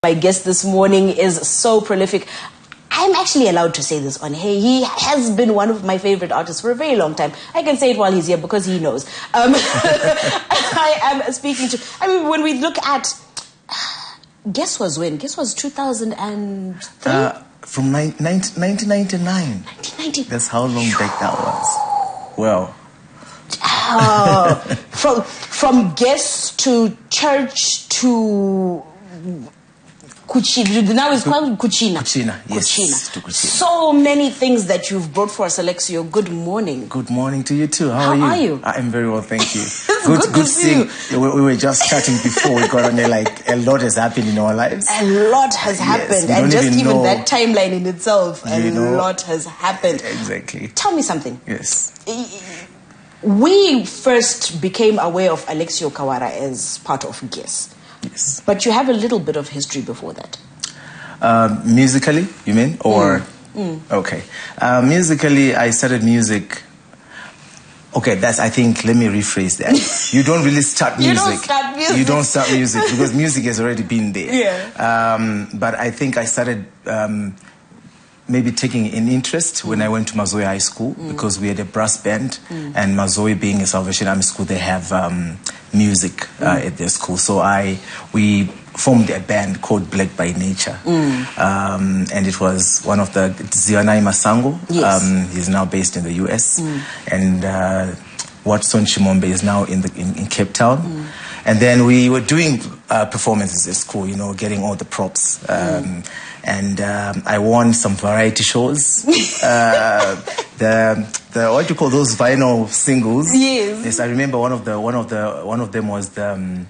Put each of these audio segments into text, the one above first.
My guest this morning is so prolific. I'm actually allowed to say this on here. He has been one of my favorite artists for a very long time. I can say it while he's here because he knows. I am speaking to... I mean, when we look at... Guess was when? Guess was 2003? From 1999. 1990. That's how long back that was. Well. From Guess to Church to... Kuchina. Now it's called Kuchina. Kuchina, yes. Kuchina. To Kuchina. So many things that you've brought for us, Alexio. Good morning. Good morning to you too. How are you? I am very well, thank you. good to see you. We were just chatting before we got on there, like a lot has happened in our lives. A lot has happened. Yes, and just even that timeline in itself, a lot has happened. Exactly. Tell me something. Yes. We first became aware of Alexio Kawara as part of Guess. Yes. But you have a little bit of history before that. Musically, you mean? Or okay. Musically, I started music. Okay, I think, let me rephrase that. You don't really start music. You don't start music. You don't start music because music has already been there. Yeah. But I think I started maybe taking an interest when I went to Mazoe High School because we had a brass band, and Mazoe being a Salvation Army school, they have music at their school. So we formed a band called Black by Nature, and it was one of the Zionai Masango. Yes. He's now based in the US, and Watson Chimombe is now in Cape Town. And then we were doing performances at school, you know, getting all the props. And I won some variety shows. The what do you call those vinyl singles? Yes. Yes, I remember one of them was the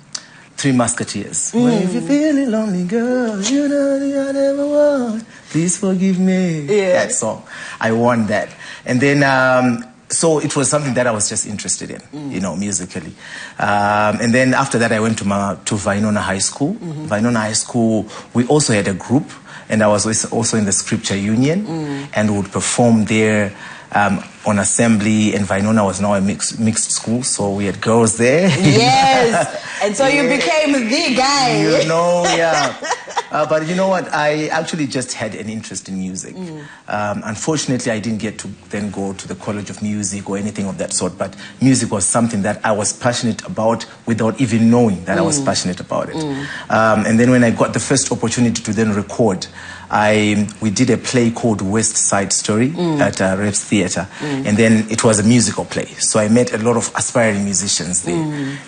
Three Musketeers. Well, if you're feeling lonely, girl, you know that I never want. Please forgive me. Yeah. That song, I won that, and then. So it was something that I was just interested in, you know, musically. And then after that, I went to Vainona High School. Vainona High School, we also had a group, and I was also in the Scripture Union, and would perform there on assembly. And Vainona was now a mixed school, so we had girls there. Yes, and so you became the guy. You know, yeah. But you know what? I actually just had an interest in music. Unfortunately, I didn't get to then go to the College of Music or anything of that sort. But music was something that I was passionate about without even knowing that I was passionate about it. And then when I got the first opportunity to then record, we did a play called West Side Story at Reps Theatre. And then it was a musical play. So I met a lot of aspiring musicians there.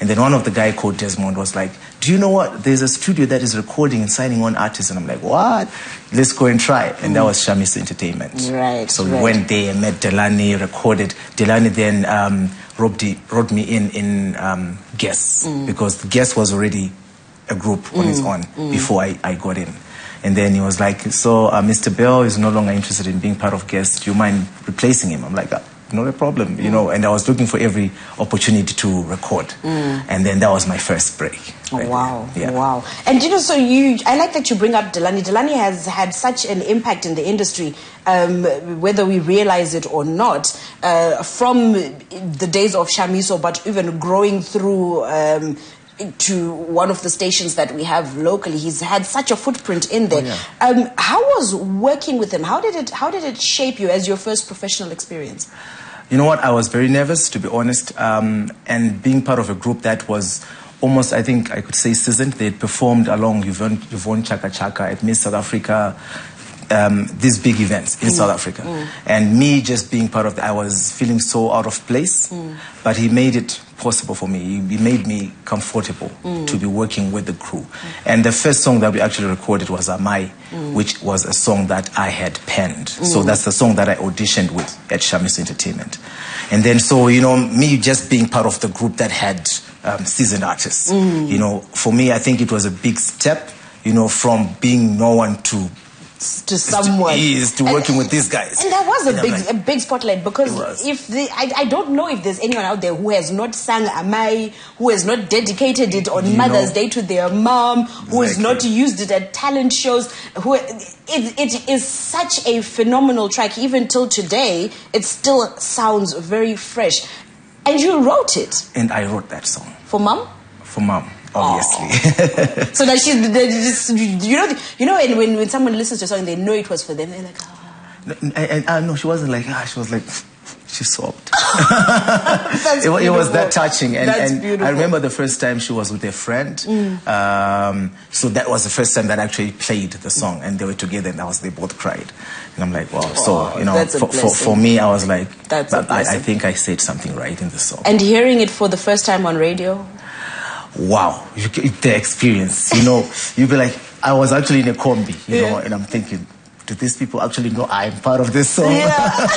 And then one of the guy called Desmond was like, do you know what? There's a studio that is recording and signing on artists. And I'm like, what? Let's go and try. And that was Shamiso Entertainment. Right. So we went there, met Delani, recorded. Delani then wrote me in Guess, because Guess was already a group on its own before I got in. And then he was like, so Mr. Bell is no longer interested in being part of Guess. Do you mind replacing him? I'm like, not a problem, you know. And I was looking for every opportunity to record. And then that was my first break. Right. Wow, yeah. Wow. And you know, so I like that you bring up Delani. Delani has had such an impact in the industry, whether we realize it or not, from the days of Shamiso, but even growing through to one of the stations that we have locally. He's had such a footprint in there. Oh, yeah. How was working with him? How did it shape you as your first professional experience? You know what? I was very nervous, to be honest, and being part of a group that was almost, I think I could say, seasoned. They performed along Yvonne Chaka Chaka at Miss South Africa, these big events in South Africa. And me just being part of that, I was feeling so out of place, but he made it possible for me. He made me comfortable to be working with the crew. And the first song that we actually recorded was Amai, which was a song that I had penned. So that's the song that I auditioned with at Shamiso Entertainment. And then, so, you know, me just being part of the group that had seasoned artists, you know, for me, I think it was a big step, you know, from being no one to someone. To working with these guys. And that was a big spotlight, because I don't know if there's anyone out there who has not sung Amai, who has not dedicated it on Mother's Day to their mom, who has not used it at talent shows. It is such a phenomenal track. Even till today, it still sounds very fresh. And you wrote it. And I wrote that song. For mom? For mom, obviously. So that she's just, you know, when someone listens to a song, they know it was for them. They're like, no, she wasn't like, she was like, she sobbed. It was that touching. And I remember the first time she was with a friend. So that was the first time that I actually played the song, and they were together, and they both cried. And I'm like, wow. So, you know, for me, I was like, I think I said something right in the song. And hearing it for the first time on radio? Wow, the experience, you know, you'd be like, I was actually in a combi, you know, and I'm thinking, do these people actually know I'm part of this song? Yeah.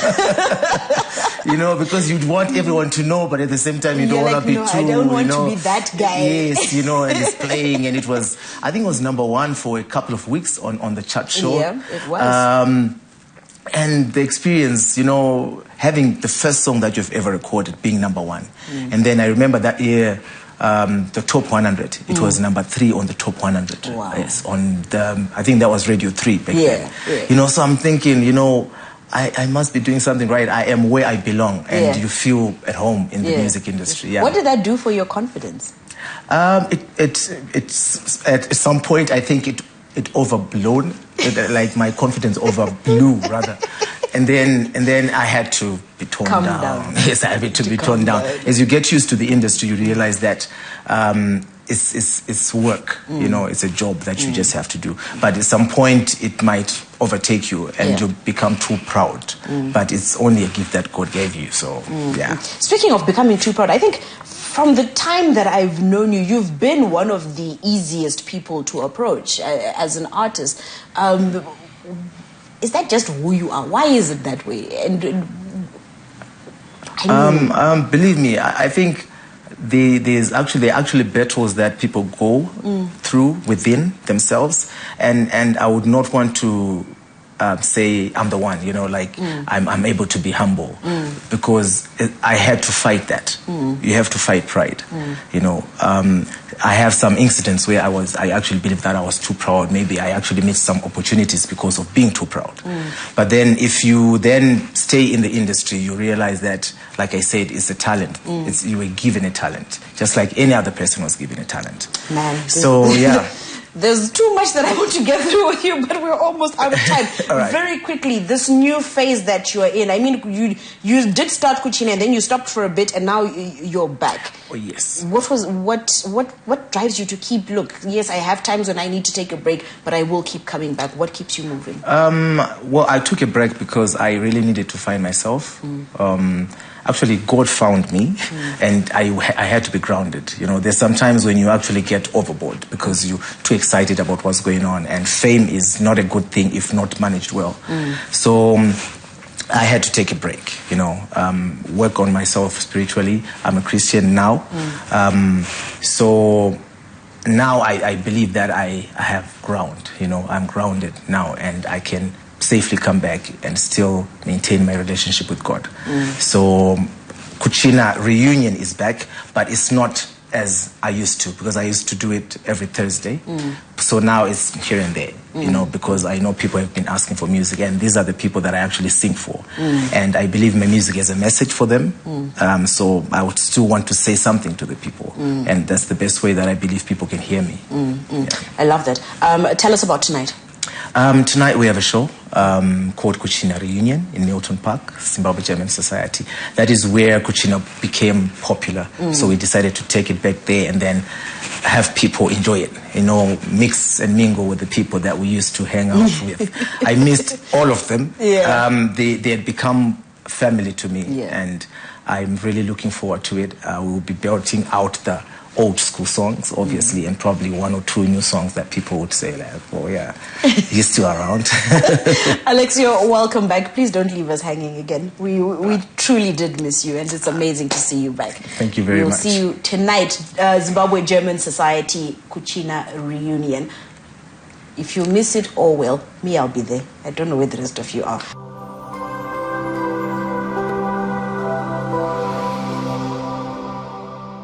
You know, because you'd want everyone to know, but at the same time, you don't want to be too, I don't want to be that guy. Yes, you know, and it's playing, and it was, I think it was #1 for a couple of weeks on the chart show. Yeah, it was. And the experience, you know, having the first song that you've ever recorded being #1. And then I remember that year, the top 100. It was #3 on the top 100. Wow. Yes, on the, I think that was Radio 3 back then. Yeah. You know, so I'm thinking, you know, I must be doing something right. I am where I belong, and you feel at home in the music industry. Yeah. What did that do for your confidence? It's at some point I think it overblown, like my confidence overblew rather. And then I had to be toned down. Yes, I had to be toned down. As you get used to the industry, you realize that it's work. You know, it's a job that you just have to do. But at some point, it might overtake you, and you become too proud. But it's only a gift that God gave you. So, yeah. Speaking of becoming too proud, I think from the time that I've known you, you've been one of the easiest people to approach as an artist. Is that just who you are? Why is it that way? And believe me, I think there are actually battles that people go through within themselves, and I would not want to say I'm the one, you know, like I'm able to be humble, because I had to fight that. You have to fight pride, you know. I have some incidents where I actually believe that I was too proud. Maybe I actually missed some opportunities because of being too proud. But then if you then stay in the industry, you realize that, like I said, it's a talent. You were given a talent, just like any other person was given a talent. Man. So, yeah. There's too much that I want to get through with you, but we're almost out of time. Right. Very quickly, this new phase that you're in. I mean, you did start Kuchina, and then you stopped for a bit, and now you're back. Oh, yes. What drives you to keep? Look, yes, I have times when I need to take a break, but I will keep coming back. What keeps you moving? Well, I took a break because I really needed to find myself. Actually, God found me, and I had to be grounded. You know, there's sometimes when you actually get overboard because you're too excited about what's going on, and fame is not a good thing if not managed well. So I had to take a break, you know, work on myself spiritually. I'm a Christian now. So now I believe that I have ground, you know, I'm grounded now, and I can safely come back and still maintain my relationship with God. So Kuchina reunion is back, but it's not as I used to, because I used to do it every Thursday. So now it's here and there, you know, because I know people have been asking for music, and these are the people that I actually sing for. And I believe my music has a message for them. So I would still want to say something to the people. And that's the best way that I believe people can hear me. Yeah. I love that. Tell us about tonight. Tonight we have a show called Kuchina Reunion in Milton Park, Zimbabwe German Society. That is where Kuchina became popular. So we decided to take it back there and then have people enjoy it, you know, mix and mingle with the people that we used to hang out with. I missed all of them. They had become family to me, and I'm really looking forward to it. We will be belting out the old school songs, obviously, and probably 1 or 2 new songs that people would say, like, oh yeah, he's still around. Alexio, welcome back. Please don't leave us hanging again. We truly did miss you, and it's amazing to see you back. Thank you very much. We'll see you tonight, Zimbabwe German Society Kuchina Reunion. If you miss it, oh well, me, I'll be there. I don't know where the rest of you are.